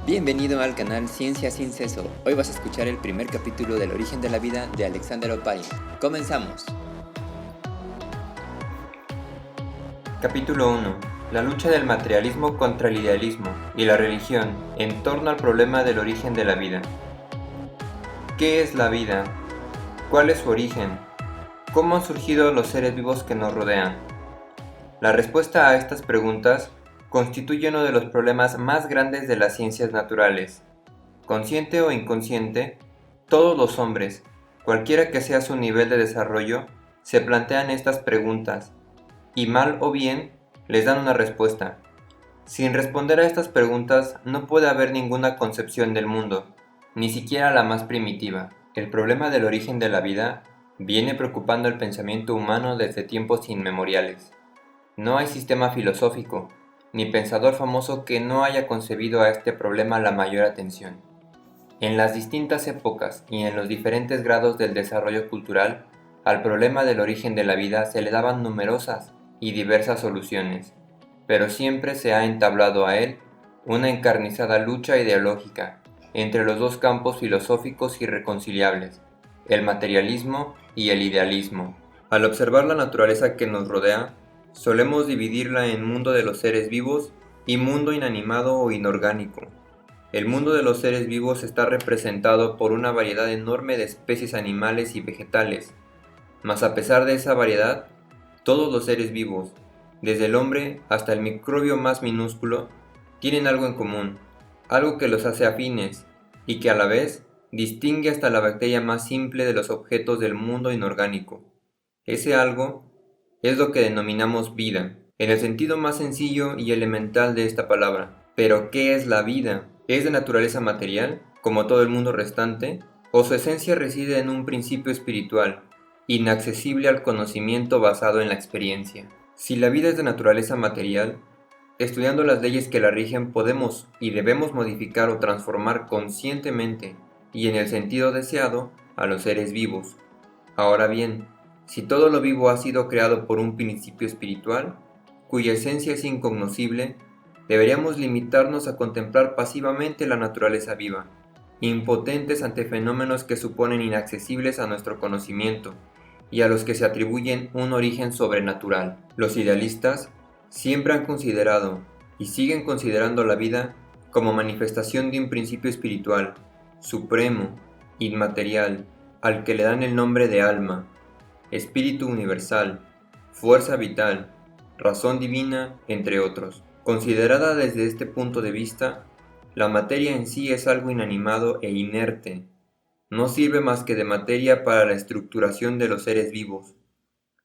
Bienvenido al canal Ciencia sin Seso. Hoy vas a escuchar el primer capítulo del origen de la vida de Alexander Oparin. ¡Comenzamos! Capítulo 1. La lucha del materialismo contra el idealismo y la religión en torno al problema del origen de la vida. ¿Qué es la vida? ¿Cuál es su origen? ¿Cómo han surgido los seres vivos que nos rodean? La respuesta a estas preguntas constituye uno de los problemas más grandes de las ciencias naturales. Consciente o inconsciente, todos los hombres, cualquiera que sea su nivel de desarrollo, se plantean estas preguntas, y mal o bien les dan una respuesta. Sin responder a estas preguntas no puede haber ninguna concepción del mundo, ni siquiera la más primitiva. El problema del origen de la vida viene preocupando el pensamiento humano desde tiempos inmemoriales. No hay sistema filosófico, ni pensador famoso que no haya concebido a este problema la mayor atención. En las distintas épocas y en los diferentes grados del desarrollo cultural, al problema del origen de la vida se le daban numerosas y diversas soluciones, pero siempre se ha entablado a él una encarnizada lucha ideológica entre los dos campos filosóficos irreconciliables, el materialismo y el idealismo. Al observar la naturaleza que nos rodea, solemos dividirla en mundo de los seres vivos y mundo inanimado o inorgánico. El mundo de los seres vivos está representado por una variedad enorme de especies animales y vegetales, mas a pesar de esa variedad, todos los seres vivos, desde el hombre hasta el microbio más minúsculo, tienen algo en común, algo que los hace afines y que a la vez distingue hasta la bacteria más simple de los objetos del mundo inorgánico. Ese algo es lo que denominamos vida, en el sentido más sencillo y elemental de esta palabra. Pero, ¿qué es la vida? ¿Es de naturaleza material, como todo el mundo restante, o su esencia reside en un principio espiritual, inaccesible al conocimiento basado en la experiencia? Si la vida es de naturaleza material, estudiando las leyes que la rigen podemos y debemos modificar o transformar conscientemente y en el sentido deseado a los seres vivos. Ahora bien, si todo lo vivo ha sido creado por un principio espiritual, cuya esencia es incognoscible, deberíamos limitarnos a contemplar pasivamente la naturaleza viva, impotentes ante fenómenos que suponen inaccesibles a nuestro conocimiento y a los que se atribuyen un origen sobrenatural. Los idealistas siempre han considerado y siguen considerando la vida como manifestación de un principio espiritual, supremo, inmaterial, al que le dan el nombre de alma, espíritu universal, fuerza vital, razón divina, entre otros. Considerada desde este punto de vista, la materia en sí es algo inanimado e inerte. No sirve más que de materia para la estructuración de los seres vivos,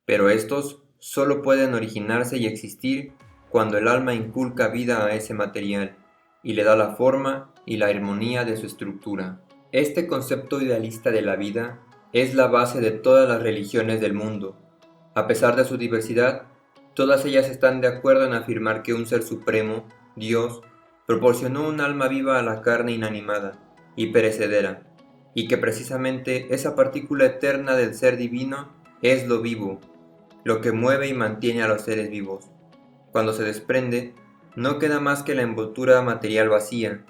pero estos solo pueden originarse y existir cuando el alma inculca vida a ese material y le da la forma y la armonía de su estructura. Este concepto idealista de la vida es la base de todas las religiones del mundo. A pesar de su diversidad, todas ellas están de acuerdo en afirmar que un ser supremo, Dios, proporcionó un alma viva a la carne inanimada y perecedera, y que precisamente esa partícula eterna del ser divino es lo vivo, lo que mueve y mantiene a los seres vivos. Cuando se desprende, no queda más que la envoltura material vacía,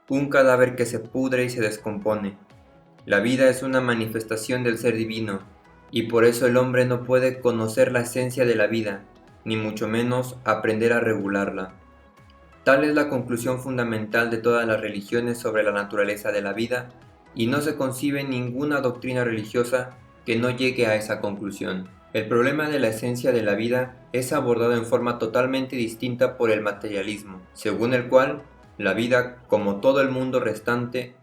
un cadáver que se pudre y se descompone. La vida es una manifestación del ser divino, y por eso el hombre no puede conocer la esencia de la vida, ni mucho menos aprender a regularla. Tal es la conclusión fundamental de todas las religiones sobre la naturaleza de la vida, y no se concibe ninguna doctrina religiosa que no llegue a esa conclusión. El problema de la esencia de la vida es abordado en forma totalmente distinta por el materialismo, según el cual la vida, como todo el mundo restante,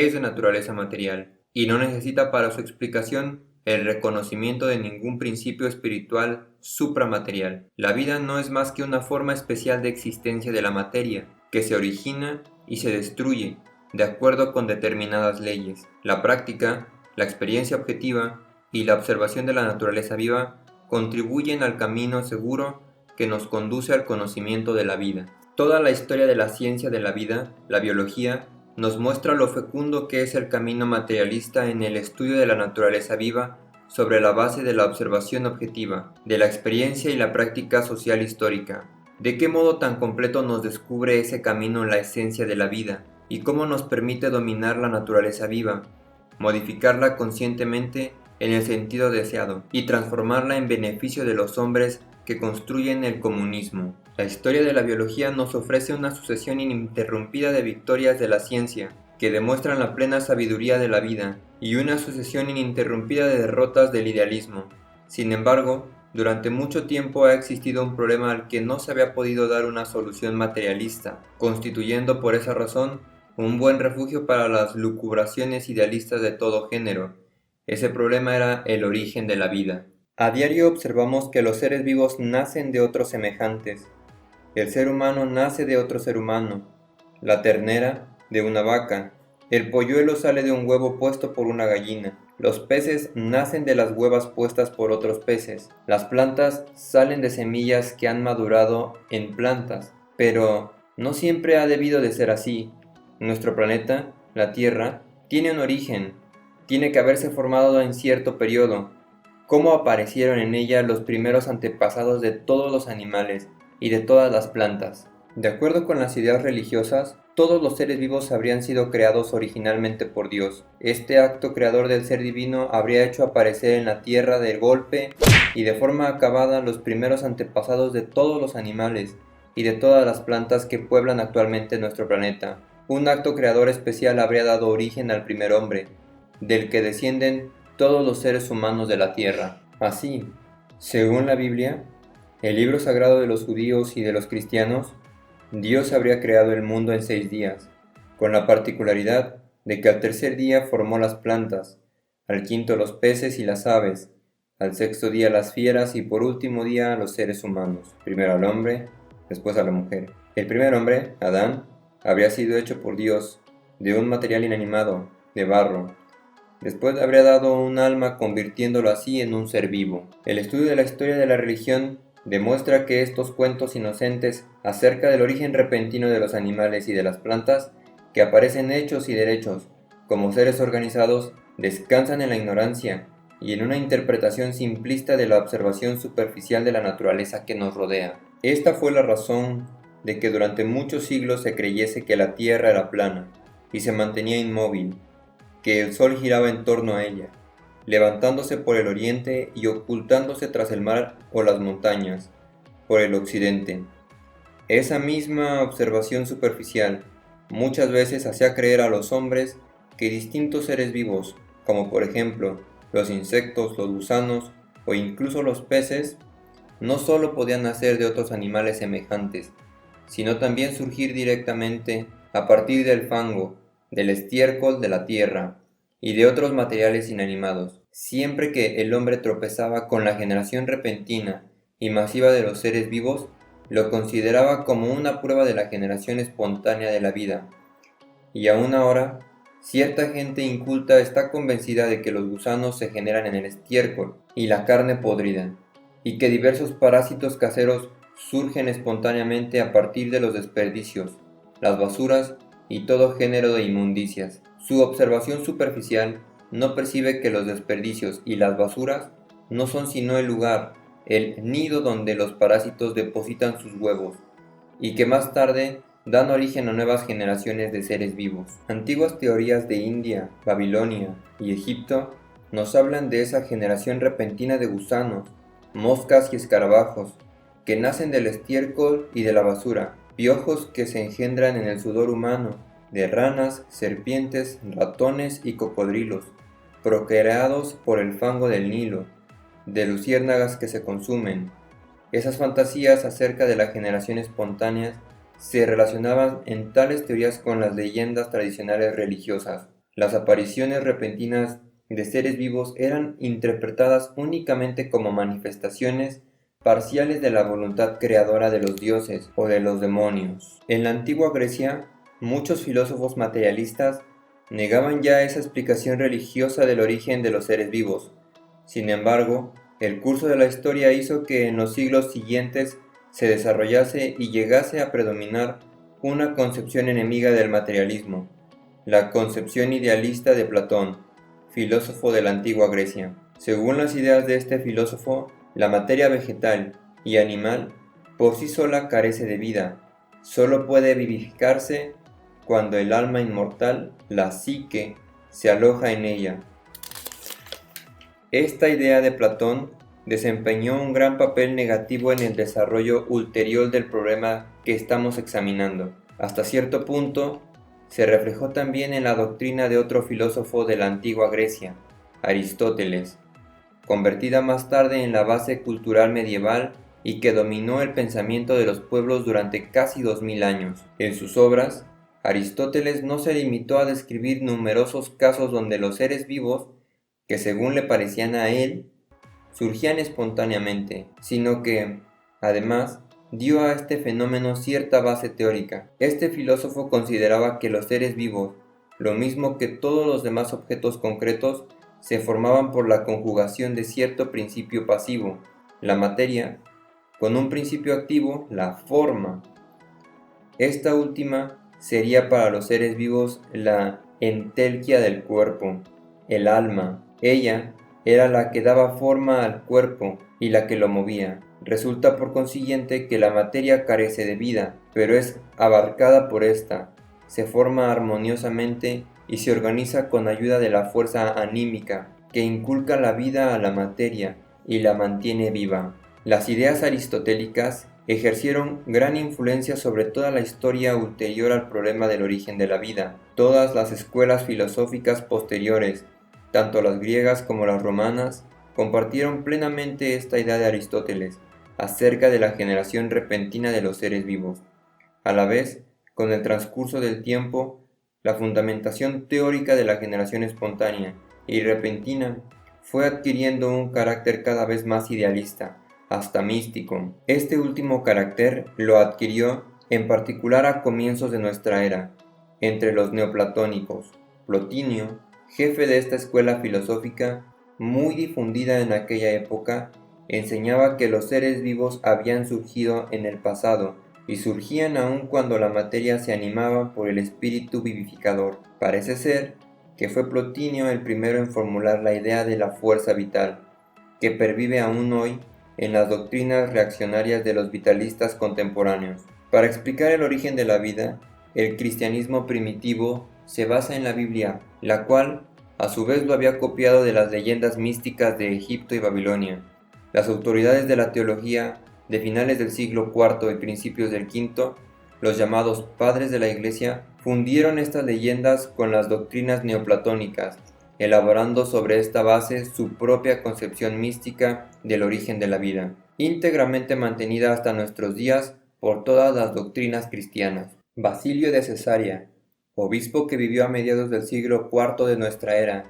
es de naturaleza material, y no necesita para su explicación el reconocimiento de ningún principio espiritual supramaterial. La vida no es más que una forma especial de existencia de la materia, que se origina y se destruye de acuerdo con determinadas leyes. La práctica, la experiencia objetiva y la observación de la naturaleza viva contribuyen al camino seguro que nos conduce al conocimiento de la vida. Toda la historia de la ciencia de la vida, la biología, nos muestra lo fecundo que es el camino materialista en el estudio de la naturaleza viva sobre la base de la observación objetiva, de la experiencia y la práctica social histórica. ¿De qué modo tan completo nos descubre ese camino la esencia de la vida y cómo nos permite dominar la naturaleza viva, modificarla conscientemente en el sentido deseado y transformarla en beneficio de los hombres que construyen el comunismo. La historia de la biología nos ofrece una sucesión ininterrumpida de victorias de la ciencia, que demuestran la plena sabiduría de la vida, y una sucesión ininterrumpida de derrotas del idealismo. Sin embargo, durante mucho tiempo ha existido un problema al que no se había podido dar una solución materialista, constituyendo por esa razón un buen refugio para las lucubraciones idealistas de todo género. Ese problema era el origen de la vida. A diario observamos que los seres vivos nacen de otros semejantes. El ser humano nace de otro ser humano, la ternera de una vaca, el polluelo sale de un huevo puesto por una gallina, los peces nacen de las huevas puestas por otros peces, las plantas salen de semillas que han madurado en plantas, pero no siempre ha debido de ser así. Nuestro planeta, la Tierra, tiene un origen, tiene que haberse formado en cierto periodo. ¿Cómo aparecieron en ella los primeros antepasados de todos los animales y de todas las plantas? De acuerdo con las ideas religiosas, todos los seres vivos habrían sido creados originalmente por Dios. Este acto creador del ser divino habría hecho aparecer en la tierra de golpe y de forma acabada los primeros antepasados de todos los animales y de todas las plantas que pueblan actualmente nuestro planeta. Un acto creador especial habría dado origen al primer hombre, del que descienden todos los seres humanos de la tierra. Así, según la Biblia, el libro sagrado de los judíos y de los cristianos, Dios habría creado el mundo en 6 días, con la particularidad de que al tercer día formó las plantas, al quinto los peces y las aves, al sexto día las fieras y por último día a los seres humanos, primero al hombre, después a la mujer. El primer hombre, Adán, habría sido hecho por Dios, de un material inanimado, de barro. Después le habría dado un alma convirtiéndolo así en un ser vivo. El estudio de la historia de la religión demuestra que estos cuentos inocentes acerca del origen repentino de los animales y de las plantas, que aparecen hechos y derechos como seres organizados, descansan en la ignorancia y en una interpretación simplista de la observación superficial de la naturaleza que nos rodea. Esta fue la razón de que durante muchos siglos se creyese que la Tierra era plana y se mantenía inmóvil, que el Sol giraba en torno a ella, levantándose por el oriente y ocultándose tras el mar o las montañas, por el occidente. Esa misma observación superficial muchas veces hacía creer a los hombres que distintos seres vivos, como por ejemplo los insectos, los gusanos o incluso los peces, no solo podían nacer de otros animales semejantes, sino también surgir directamente a partir del fango, del estiércol de la tierra y de otros materiales inanimados. Siempre que el hombre tropezaba con la generación repentina y masiva de los seres vivos, lo consideraba como una prueba de la generación espontánea de la vida. Y aún ahora, cierta gente inculta está convencida de que los gusanos se generan en el estiércol y la carne podrida, y que diversos parásitos caseros surgen espontáneamente a partir de los desperdicios, las basuras y todo género de inmundicias. Su observación superficial no percibe que los desperdicios y las basuras no son sino el lugar, el nido donde los parásitos depositan sus huevos, y que más tarde dan origen a nuevas generaciones de seres vivos. Antiguas teorías de India, Babilonia y Egipto nos hablan de esa generación repentina de gusanos, moscas y escarabajos, que nacen del estiércol y de la basura, piojos que se engendran en el sudor humano, de ranas, serpientes, ratones y cocodrilos, procreados por el fango del Nilo, de luciérnagas que se consumen. Esas fantasías acerca de la generación espontánea se relacionaban en tales teorías con las leyendas tradicionales religiosas. Las apariciones repentinas de seres vivos eran interpretadas únicamente como manifestaciones parciales de la voluntad creadora de los dioses o de los demonios. En la antigua Grecia, muchos filósofos materialistas negaban ya esa explicación religiosa del origen de los seres vivos. Sin embargo, el curso de la historia hizo que en los siglos siguientes se desarrollase y llegase a predominar una concepción enemiga del materialismo, la concepción idealista de Platón, filósofo de la antigua Grecia. Según las ideas de este filósofo, la materia vegetal y animal por sí sola carece de vida, solo puede vivificarse cuando el alma inmortal, la psique, se aloja en ella. Esta idea de Platón desempeñó un gran papel negativo en el desarrollo ulterior del problema que estamos examinando. Hasta cierto punto, se reflejó también en la doctrina de otro filósofo de la antigua Grecia, Aristóteles, convertida más tarde en la base cultural medieval y que dominó el pensamiento de los pueblos durante casi 2000 años. En sus obras, Aristóteles no se limitó a describir numerosos casos donde los seres vivos, que según le parecían a él, surgían espontáneamente, sino que, además, dio a este fenómeno cierta base teórica. Este filósofo consideraba que los seres vivos, lo mismo que todos los demás objetos concretos, se formaban por la conjugación de cierto principio pasivo, la materia, con un principio activo, la forma. Esta última sería para los seres vivos la entelquia del cuerpo, el alma. Ella era la que daba forma al cuerpo y la que lo movía. Resulta por consiguiente que la materia carece de vida, pero es abarcada por esta, se forma armoniosamente y se organiza con ayuda de la fuerza anímica, que inculca la vida a la materia y la mantiene viva. Las ideas aristotélicas ejercieron gran influencia sobre toda la historia ulterior al problema del origen de la vida. Todas las escuelas filosóficas posteriores, tanto las griegas como las romanas, compartieron plenamente esta idea de Aristóteles acerca de la generación repentina de los seres vivos. A la vez, con el transcurso del tiempo, la fundamentación teórica de la generación espontánea y repentina fue adquiriendo un carácter cada vez más idealista, hasta místico. Este último carácter lo adquirió en particular a comienzos de nuestra era, entre los neoplatónicos. Plotinio, jefe de esta escuela filosófica, muy difundida en aquella época, enseñaba que los seres vivos habían surgido en el pasado y surgían aún cuando la materia se animaba por el espíritu vivificador. Parece ser que fue Plotinio el primero en formular la idea de la fuerza vital, que pervive aún hoy en las doctrinas reaccionarias de los vitalistas contemporáneos. Para explicar el origen de la vida, el cristianismo primitivo se basa en la Biblia, la cual a su vez lo había copiado de las leyendas místicas de Egipto y Babilonia. Las autoridades de la teología de finales del siglo IV y principios del V, los llamados padres de la Iglesia, fundieron estas leyendas con las doctrinas neoplatónicas, elaborando sobre esta base su propia concepción mística del origen de la vida, íntegramente mantenida hasta nuestros días por todas las doctrinas cristianas. Basilio de Cesarea, obispo que vivió a mediados del siglo IV de nuestra era,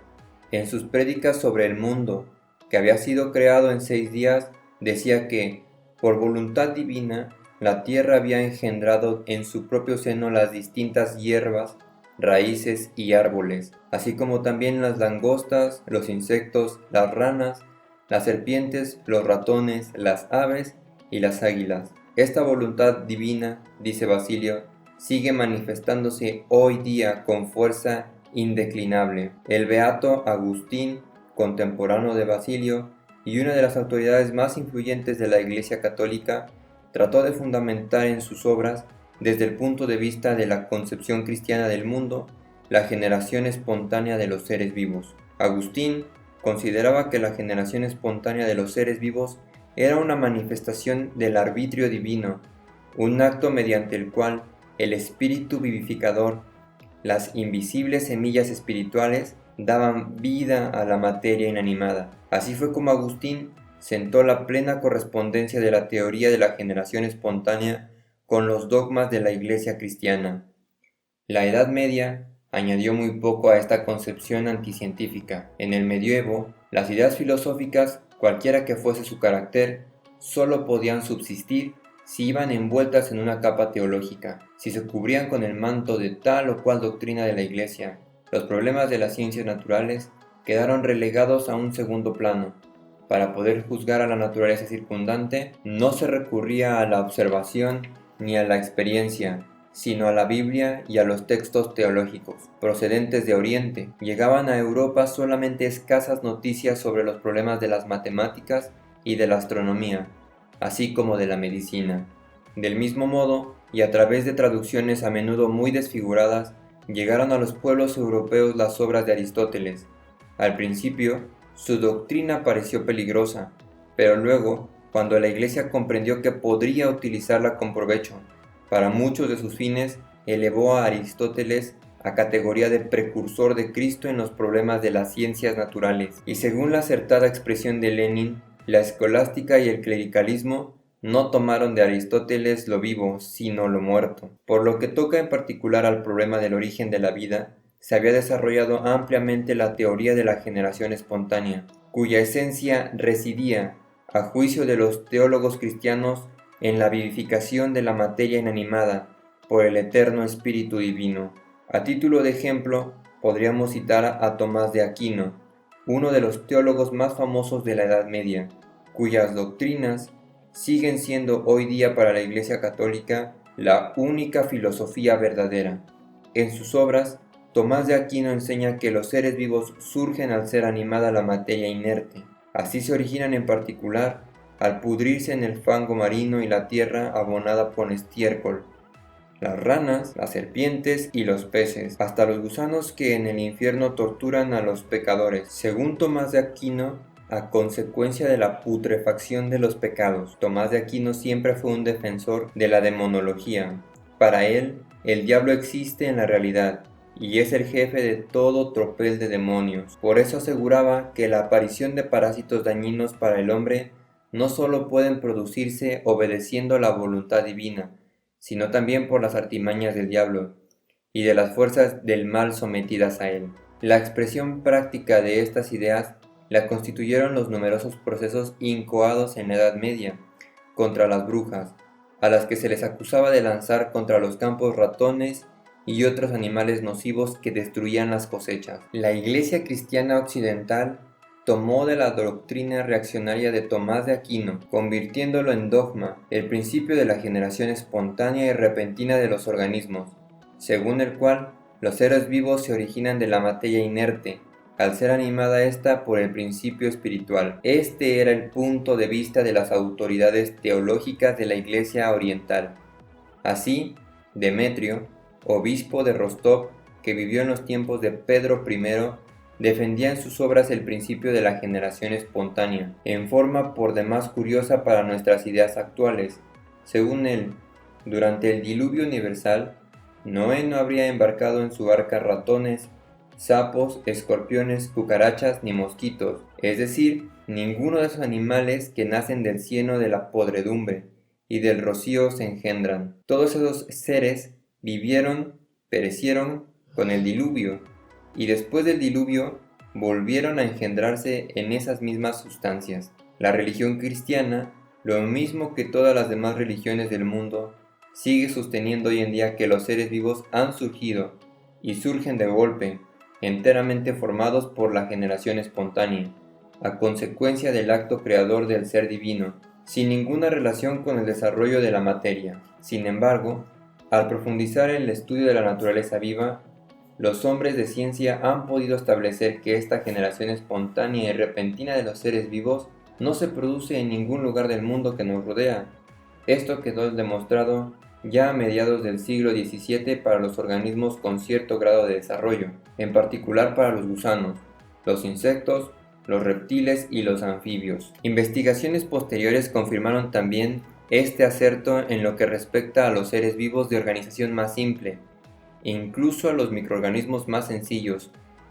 en sus prédicas sobre el mundo, que había sido creado en 6 días, decía que, por voluntad divina, la tierra había engendrado en su propio seno las distintas hierbas, raíces y árboles, así como también las langostas, los insectos, las ranas, las serpientes, los ratones, las aves y las águilas. Esta voluntad divina, dice Basilio, sigue manifestándose hoy día con fuerza indeclinable. El beato Agustín, contemporáneo de Basilio y una de las autoridades más influyentes de la Iglesia Católica, trató de fundamentar en sus obras, desde el punto de vista de la concepción cristiana del mundo, la generación espontánea de los seres vivos. Agustín consideraba que la generación espontánea de los seres vivos era una manifestación del arbitrio divino, un acto mediante el cual el espíritu vivificador, las invisibles semillas espirituales, daban vida a la materia inanimada. Así fue como Agustín sentó la plena correspondencia de la teoría de la generación espontánea con los dogmas de la Iglesia cristiana. La Edad Media añadió muy poco a esta concepción anticientífica. En el medioevo, las ideas filosóficas, cualquiera que fuese su carácter, solo podían subsistir si iban envueltas en una capa teológica, si se cubrían con el manto de tal o cual doctrina de la Iglesia. Los problemas de las ciencias naturales quedaron relegados a un segundo plano. Para poder juzgar a la naturaleza circundante, no se recurría a la observación ni a la experiencia, sino a la Biblia y a los textos teológicos. Procedentes de Oriente, llegaban a Europa solamente escasas noticias sobre los problemas de las matemáticas y de la astronomía, así como de la medicina. Del mismo modo, y a través de traducciones a menudo muy desfiguradas, llegaron a los pueblos europeos las obras de Aristóteles. Al principio, su doctrina pareció peligrosa, pero luego, cuando la Iglesia comprendió que podría utilizarla con provecho para muchos de sus fines, elevó a Aristóteles a categoría de precursor de Cristo en los problemas de las ciencias naturales. Y según la acertada expresión de Lenin, la escolástica y el clericalismo no tomaron de Aristóteles lo vivo, sino lo muerto. Por lo que toca en particular al problema del origen de la vida, se había desarrollado ampliamente la teoría de la generación espontánea, cuya esencia residía, a juicio de los teólogos cristianos, en la vivificación de la materia inanimada por el eterno Espíritu Divino. A título de ejemplo, podríamos citar a Tomás de Aquino, uno de los teólogos más famosos de la Edad Media, cuyas doctrinas siguen siendo hoy día para la Iglesia Católica la única filosofía verdadera. En sus obras, Tomás de Aquino enseña que los seres vivos surgen al ser animada la materia inerte. Así se originan en particular al pudrirse en el fango marino y la tierra abonada por estiércol, las ranas, las serpientes y los peces, hasta los gusanos que en el infierno torturan a los pecadores. Según Tomás de Aquino, a consecuencia de la putrefacción de los pecados. Tomás de Aquino siempre fue un defensor de la demonología. Para él, el diablo existe en la realidad y es el jefe de todo tropel de demonios. Por eso aseguraba que la aparición de parásitos dañinos para el hombre no solo pueden producirse obedeciendo la voluntad divina, sino también por las artimañas del diablo y de las fuerzas del mal sometidas a él. La expresión práctica de estas ideas la constituyeron los numerosos procesos incoados en la Edad Media contra las brujas, a las que se les acusaba de lanzar contra los campos ratones y otros animales nocivos que destruían las cosechas. La Iglesia cristiana occidental tomó de la doctrina reaccionaria de Tomás de Aquino, convirtiéndolo en dogma, el principio de la generación espontánea y repentina de los organismos, según el cual los seres vivos se originan de la materia inerte, al ser animada ésta por el principio espiritual. Este era el punto de vista de las autoridades teológicas de la Iglesia oriental. Así, Demetrio, obispo de Rostov, que vivió en los tiempos de Pedro I, defendía en sus obras el principio de la generación espontánea, en forma por demás curiosa para nuestras ideas actuales. Según él, durante el diluvio universal, Noé no habría embarcado en su arca ratones, sapos, escorpiones, cucarachas ni mosquitos, es decir, ninguno de esos animales que nacen del cieno de la podredumbre y del rocío se engendran. Todos esos seres vivieron, perecieron con el diluvio, y después del diluvio volvieron a engendrarse en esas mismas sustancias. La religión cristiana, lo mismo que todas las demás religiones del mundo, sigue sosteniendo hoy en día que los seres vivos han surgido y surgen de golpe, enteramente formados por la generación espontánea, a consecuencia del acto creador del ser divino, sin ninguna relación con el desarrollo de la materia. Sin embargo, al profundizar en el estudio de la naturaleza viva, los hombres de ciencia han podido establecer que esta generación espontánea y repentina de los seres vivos no se produce en ningún lugar del mundo que nos rodea. Esto quedó demostrado ya a mediados del siglo XVII para los organismos con cierto grado de desarrollo, en particular para los gusanos, los insectos, los reptiles y los anfibios. Investigaciones posteriores confirmaron también este acerto en lo que respecta a los seres vivos de organización más simple, e incluso a los microorganismos más sencillos,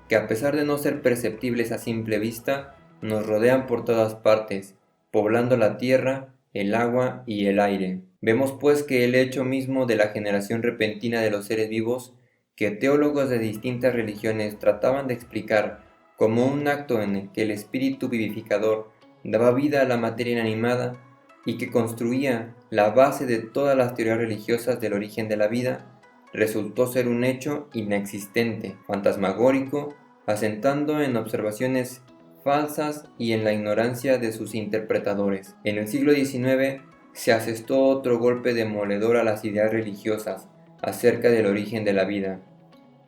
que a pesar de no ser perceptibles a simple vista, nos rodean por todas partes, poblando la tierra, el agua y el aire. Vemos pues que el hecho mismo de la generación repentina de los seres vivos, que teólogos de distintas religiones trataban de explicar como un acto en el que el espíritu vivificador daba vida a la materia inanimada y que construía la base de todas las teorías religiosas del origen de la vida, resultó ser un hecho inexistente, fantasmagórico, asentando en observaciones falsas y en la ignorancia de sus interpretadores. En el siglo XIX se asestó otro golpe demoledor a las ideas religiosas acerca del origen de la vida.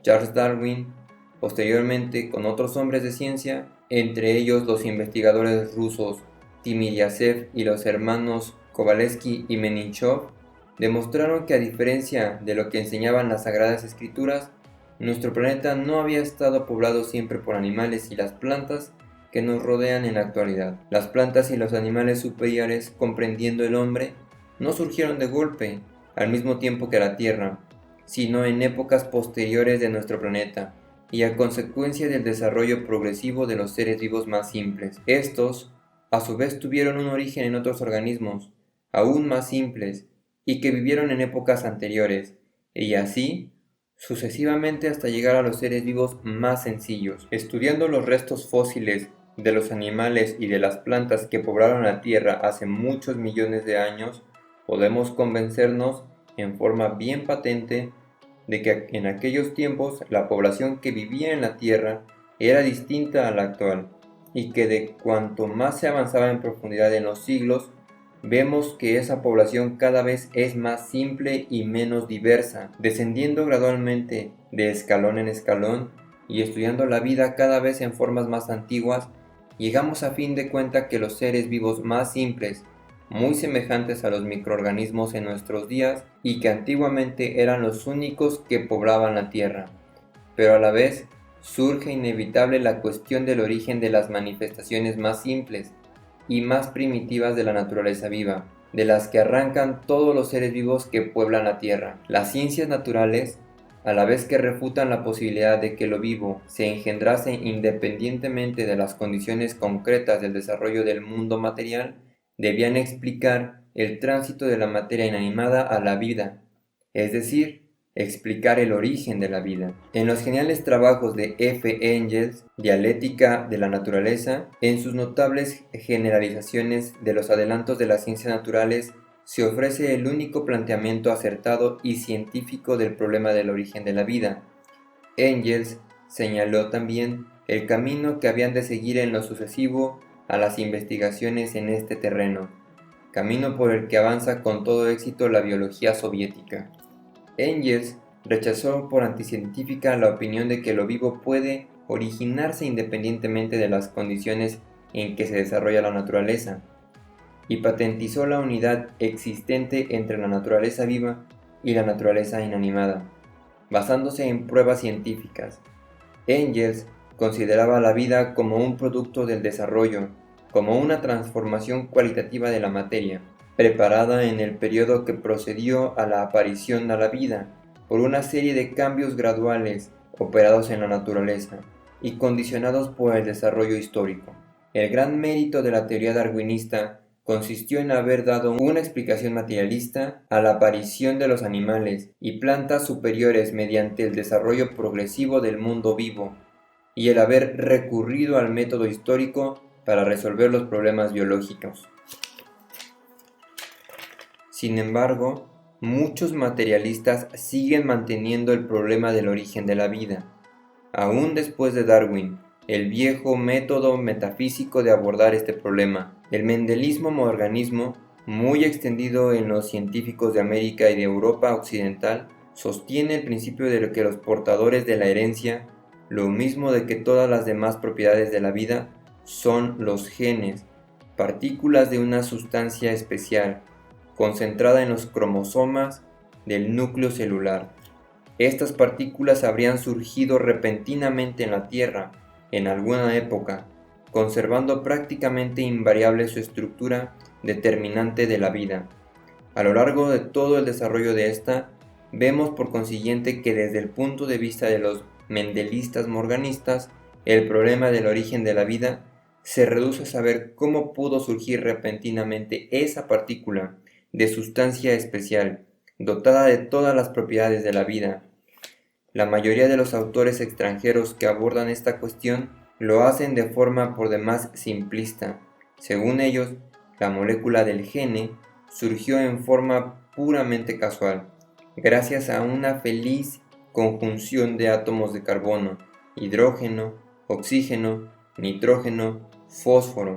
Charles Darwin, posteriormente con otros hombres de ciencia, entre ellos los investigadores rusos Timiryazev y los hermanos Kovalevsky y Menichov, demostraron que, a diferencia de lo que enseñaban las Sagradas Escrituras, nuestro planeta no había estado poblado siempre por animales y las plantas que nos rodean en la actualidad. Las plantas y los animales superiores, comprendiendo el hombre, no surgieron de golpe, al mismo tiempo que la Tierra, sino en épocas posteriores de nuestro planeta, y a consecuencia del desarrollo progresivo de los seres vivos más simples. Estos, a su vez, tuvieron un origen en otros organismos, aún más simples, y que vivieron en épocas anteriores, y así sucesivamente hasta llegar a los seres vivos más sencillos. Estudiando los restos fósiles de los animales y de las plantas que poblaron la Tierra hace muchos millones de años, podemos convencernos en forma bien patente de que en aquellos tiempos la población que vivía en la Tierra era distinta a la actual, y que de cuanto más se avanzaba en profundidad en los siglos, vemos que esa población cada vez es más simple y menos diversa, descendiendo gradualmente de escalón en escalón y estudiando la vida cada vez en formas más antiguas, llegamos a fin de cuenta que los seres vivos más simples, muy semejantes a los microorganismos en nuestros días y que antiguamente eran los únicos que poblaban la Tierra. Pero a la vez surge inevitable la cuestión del origen de las manifestaciones más simples y más primitivas de la naturaleza viva, de las que arrancan todos los seres vivos que pueblan la Tierra. Las ciencias naturales, a la vez que refutan la posibilidad de que lo vivo se engendrase independientemente de las condiciones concretas del desarrollo del mundo material, debían explicar el tránsito de la materia inanimada a la vida, es decir, explicar el origen de la vida. En los geniales trabajos de F. Engels, Dialéctica de la Naturaleza, en sus notables generalizaciones de los adelantos de las ciencias naturales, se ofrece el único planteamiento acertado y científico del problema del origen de la vida. Engels señaló también el camino que habían de seguir en lo sucesivo a las investigaciones en este terreno, camino por el que avanza con todo éxito la biología soviética. Engels rechazó por anticientífica la opinión de que lo vivo puede originarse independientemente de las condiciones en que se desarrolla la naturaleza, y patentizó la unidad existente entre la naturaleza viva y la naturaleza inanimada, basándose en pruebas científicas. Engels consideraba la vida como un producto del desarrollo, como una transformación cualitativa de la materia, preparada en el periodo que procedió a la aparición de la vida, por una serie de cambios graduales operados en la naturaleza y condicionados por el desarrollo histórico. El gran mérito de la teoría darwinista consistió en haber dado una explicación materialista a la aparición de los animales y plantas superiores mediante el desarrollo progresivo del mundo vivo, y el haber recurrido al método histórico para resolver los problemas biológicos. Sin embargo, muchos materialistas siguen manteniendo el problema del origen de la vida. Aún después de Darwin, el viejo método metafísico de abordar este problema, el mendelismo modernismo, muy extendido en los científicos de América y de Europa occidental, sostiene el principio de que los portadores de la herencia, lo mismo de que todas las demás propiedades de la vida, son los genes, partículas de una sustancia especial, concentrada en los cromosomas del núcleo celular. Estas partículas habrían surgido repentinamente en la Tierra, en alguna época, conservando prácticamente invariable su estructura determinante de la vida. A lo largo de todo el desarrollo de esta, vemos por consiguiente que desde el punto de vista de los mendelistas morganistas, el problema del origen de la vida se reduce a saber cómo pudo surgir repentinamente esa partícula de sustancia especial, dotada de todas las propiedades de la vida. La mayoría de los autores extranjeros que abordan esta cuestión lo hacen de forma por demás simplista. Según ellos, la molécula del gene surgió en forma puramente casual, gracias a una feliz conjunción de átomos de carbono, hidrógeno, oxígeno, nitrógeno, fósforo,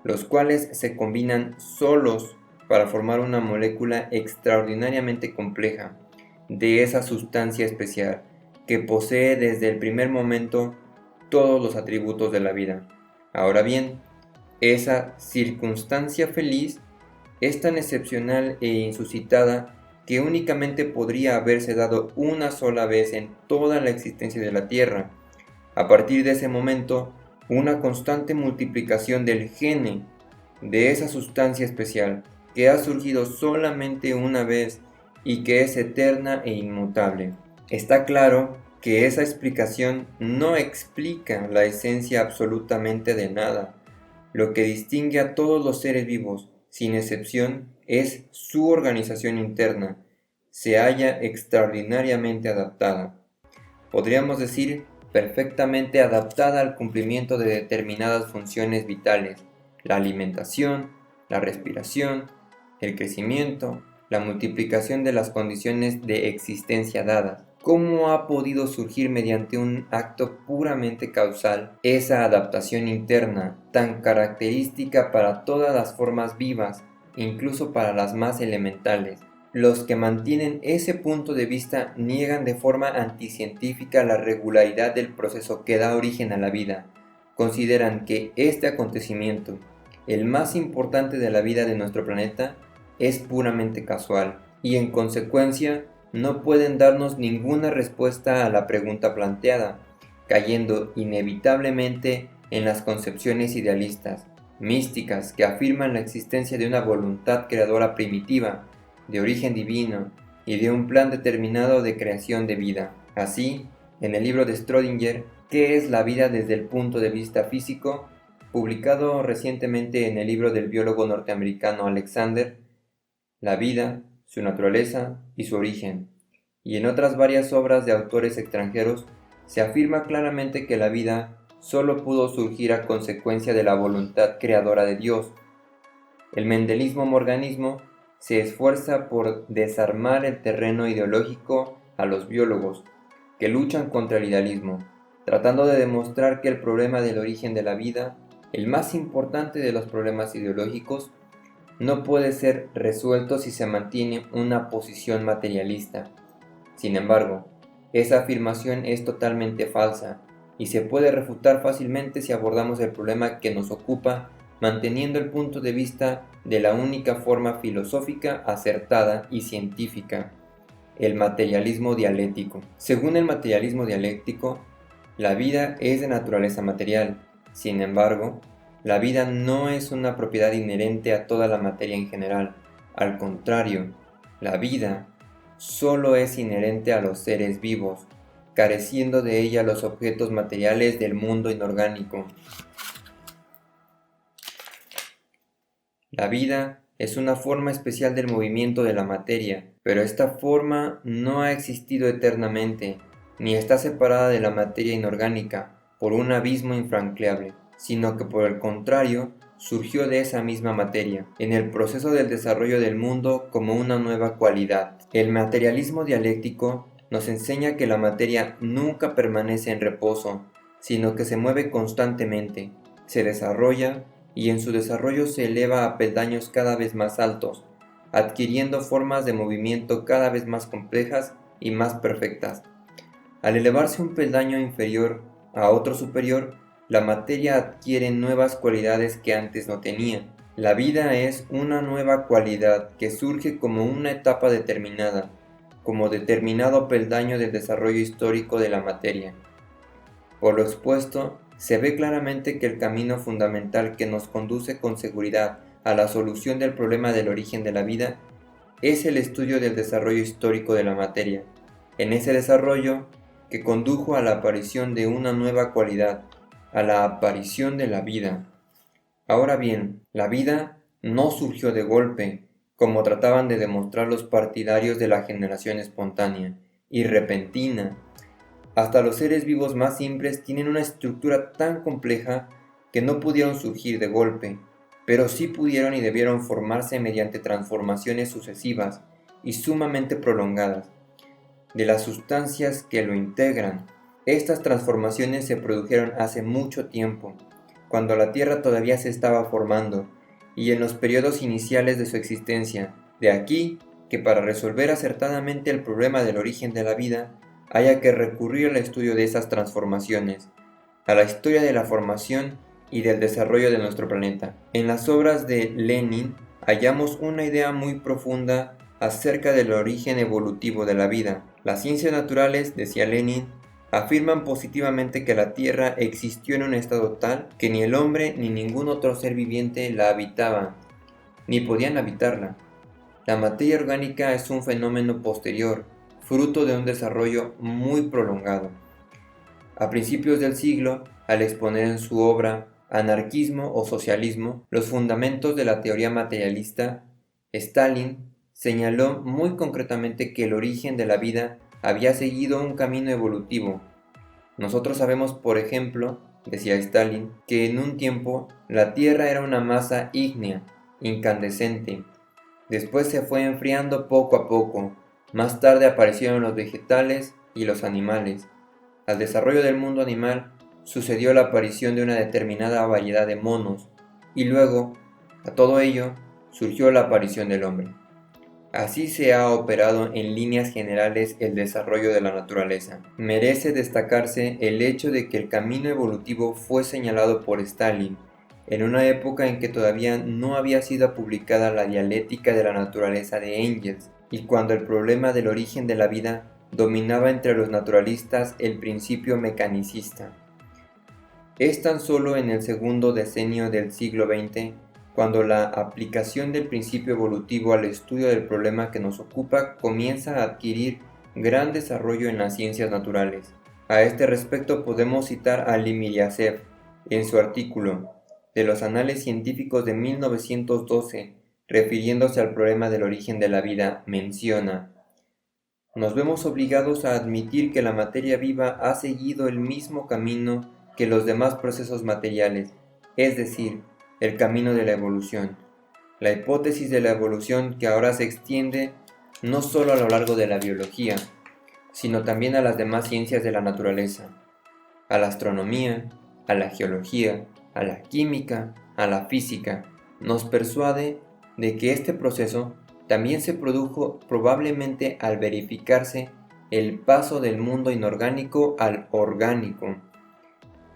los cuales se combinan solos para formar una molécula extraordinariamente compleja de esa sustancia especial que posee desde el primer momento todos los atributos de la vida. Ahora bien, esa circunstancia feliz es tan excepcional e insuscitada que únicamente podría haberse dado una sola vez en toda la existencia de la Tierra. A partir de ese momento, una constante multiplicación del gene de esa sustancia especial que ha surgido solamente una vez y que es eterna e inmutable. Está claro que esa explicación no explica la esencia absolutamente de nada. Lo que distingue a todos los seres vivos, sin excepción, es su organización interna. Se halla extraordinariamente adaptada. Podríamos decir perfectamente adaptada al cumplimiento de determinadas funciones vitales: la alimentación, la respiración, el crecimiento, la multiplicación de las condiciones de existencia dadas. ¿Cómo ha podido surgir mediante un acto puramente causal esa adaptación interna tan característica para todas las formas vivas, incluso para las más elementales? Los que mantienen ese punto de vista niegan de forma anticientífica la regularidad del proceso que da origen a la vida. Consideran que este acontecimiento, el más importante de la vida de nuestro planeta, es puramente casual y en consecuencia no pueden darnos ninguna respuesta a la pregunta planteada, cayendo inevitablemente en las concepciones idealistas, místicas, que afirman la existencia de una voluntad creadora primitiva, de origen divino y de un plan determinado de creación de vida. Así, en el libro de Schrödinger, ¿Qué es la vida desde el punto de vista físico?, publicado recientemente en el libro del biólogo norteamericano Alexander, la vida, su naturaleza y su origen, y en otras varias obras de autores extranjeros, se afirma claramente que la vida solo pudo surgir a consecuencia de la voluntad creadora de Dios. El mendelismo-morganismo se esfuerza por desarmar el terreno ideológico a los biólogos, que luchan contra el idealismo, tratando de demostrar que el problema del origen de la vida, el más importante de los problemas ideológicos, no puede ser resuelto si se mantiene una posición materialista. Sin embargo, esa afirmación es totalmente falsa y se puede refutar fácilmente si abordamos el problema que nos ocupa manteniendo el punto de vista de la única forma filosófica acertada y científica, el materialismo dialéctico. Según el materialismo dialéctico, la vida es de naturaleza material. Sin embargo, la vida no es una propiedad inherente a toda la materia en general. Al contrario, la vida solo es inherente a los seres vivos, careciendo de ella los objetos materiales del mundo inorgánico. La vida es una forma especial del movimiento de la materia, pero esta forma no ha existido eternamente, ni está separada de la materia inorgánica por un abismo infranqueable, sino que por el contrario surgió de esa misma materia, en el proceso del desarrollo del mundo como una nueva cualidad. El materialismo dialéctico nos enseña que la materia nunca permanece en reposo, sino que se mueve constantemente, se desarrolla y en su desarrollo se eleva a peldaños cada vez más altos, adquiriendo formas de movimiento cada vez más complejas y más perfectas. Al elevarse un peldaño inferior a otro superior, la materia adquiere nuevas cualidades que antes no tenía. La vida es una nueva cualidad que surge como una etapa determinada, como determinado peldaño del desarrollo histórico de la materia. Por lo expuesto, se ve claramente que el camino fundamental que nos conduce con seguridad a la solución del problema del origen de la vida es el estudio del desarrollo histórico de la materia. En ese desarrollo, que condujo a la aparición de una nueva cualidad, a la aparición de la vida. Ahora bien, la vida no surgió de golpe, como trataban de demostrar los partidarios de la generación espontánea y repentina. Hasta los seres vivos más simples tienen una estructura tan compleja que no pudieron surgir de golpe, pero sí pudieron y debieron formarse mediante transformaciones sucesivas y sumamente prolongadas de las sustancias que lo integran. Estas transformaciones se produjeron hace mucho tiempo, cuando la Tierra todavía se estaba formando, y en los periodos iniciales de su existencia. De aquí que para resolver acertadamente el problema del origen de la vida, haya que recurrir al estudio de esas transformaciones, a la historia de la formación y del desarrollo de nuestro planeta. En las obras de Lenin hallamos una idea muy profunda acerca del origen evolutivo de la vida. Las ciencias naturales, decía Lenin, afirman positivamente que la Tierra existió en un estado tal que ni el hombre ni ningún otro ser viviente la habitaban, ni podían habitarla. La materia orgánica es un fenómeno posterior, fruto de un desarrollo muy prolongado. A principios del siglo, al exponer en su obra Anarquismo o Socialismo los fundamentos de la teoría materialista, Stalin señaló muy concretamente que el origen de la vida había seguido un camino evolutivo. Nosotros sabemos, por ejemplo, decía Stalin, que en un tiempo la Tierra era una masa ígnea, incandescente. Después se fue enfriando poco a poco. Más tarde aparecieron los vegetales y los animales. Al desarrollo del mundo animal sucedió la aparición de una determinada variedad de monos, y luego, a todo ello, surgió la aparición del hombre. Así se ha operado en líneas generales el desarrollo de la naturaleza. Merece destacarse el hecho de que el camino evolutivo fue señalado por Stalin, en una época en que todavía no había sido publicada la dialéctica de la naturaleza de Engels, y cuando el problema del origen de la vida dominaba entre los naturalistas el principio mecanicista. Es tan solo en el segundo decenio del siglo XX cuando la aplicación del principio evolutivo al estudio del problema que nos ocupa comienza a adquirir gran desarrollo en las ciencias naturales. A este respecto podemos citar a Limiriasev en su artículo de los Anales Científicos de 1912, refiriéndose al problema del origen de la vida, menciona: nos vemos obligados a admitir que la materia viva ha seguido el mismo camino que los demás procesos materiales, es decir, el camino de la evolución. La hipótesis de la evolución que ahora se extiende no solo a lo largo de la biología, sino también a las demás ciencias de la naturaleza, a la astronomía, a la geología, a la química, a la física, nos persuade de que este proceso también se produjo probablemente al verificarse el paso del mundo inorgánico al orgánico.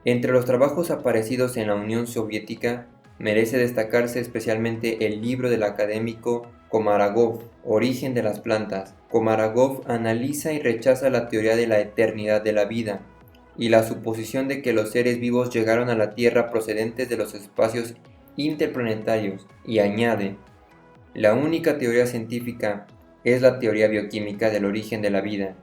Entre los trabajos aparecidos en la Unión Soviética, merece destacarse especialmente el libro del académico Komaragov, Origen de las plantas. Komaragov analiza y rechaza la teoría de la eternidad de la vida y la suposición de que los seres vivos llegaron a la Tierra procedentes de los espacios interplanetarios, y añade: la única teoría científica es la teoría bioquímica del origen de la vida.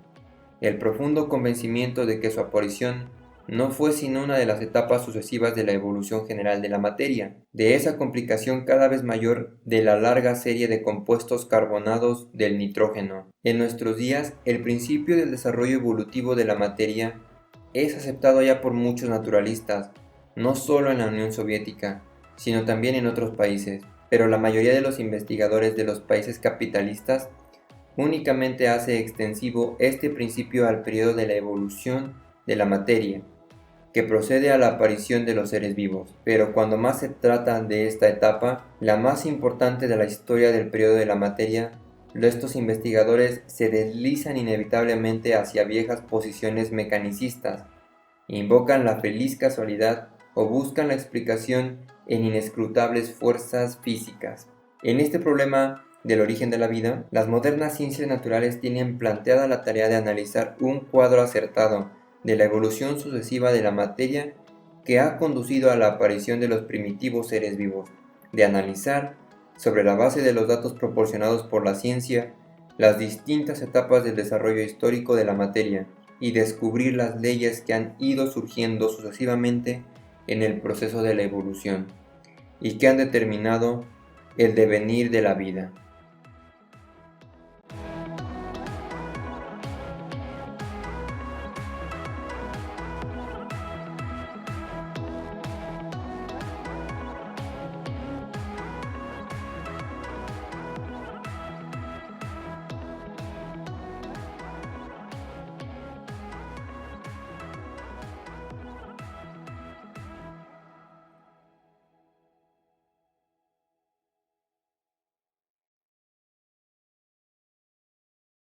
El profundo convencimiento de que su aparición no fue sino una de las etapas sucesivas de la evolución general de la materia, de esa complicación cada vez mayor de la larga serie de compuestos carbonados del nitrógeno. En nuestros días, el principio del desarrollo evolutivo de la materia es aceptado ya por muchos naturalistas, no solo en la Unión Soviética, sino también en otros países, pero la mayoría de los investigadores de los países capitalistas únicamente hace extensivo este principio al periodo de la evolución de la materia, que procede a la aparición de los seres vivos. Pero cuando más se trata de esta etapa, la más importante de la historia del periodo de la materia, estos investigadores se deslizan inevitablemente hacia viejas posiciones mecanicistas, invocan la feliz casualidad o buscan la explicación en inescrutables fuerzas físicas. En este problema del origen de la vida, las modernas ciencias naturales tienen planteada la tarea de analizar un cuadro acertado de la evolución sucesiva de la materia que ha conducido a la aparición de los primitivos seres vivos, de analizar, sobre la base de los datos proporcionados por la ciencia, las distintas etapas del desarrollo histórico de la materia y descubrir las leyes que han ido surgiendo sucesivamente en el proceso de la evolución y que han determinado el devenir de la vida.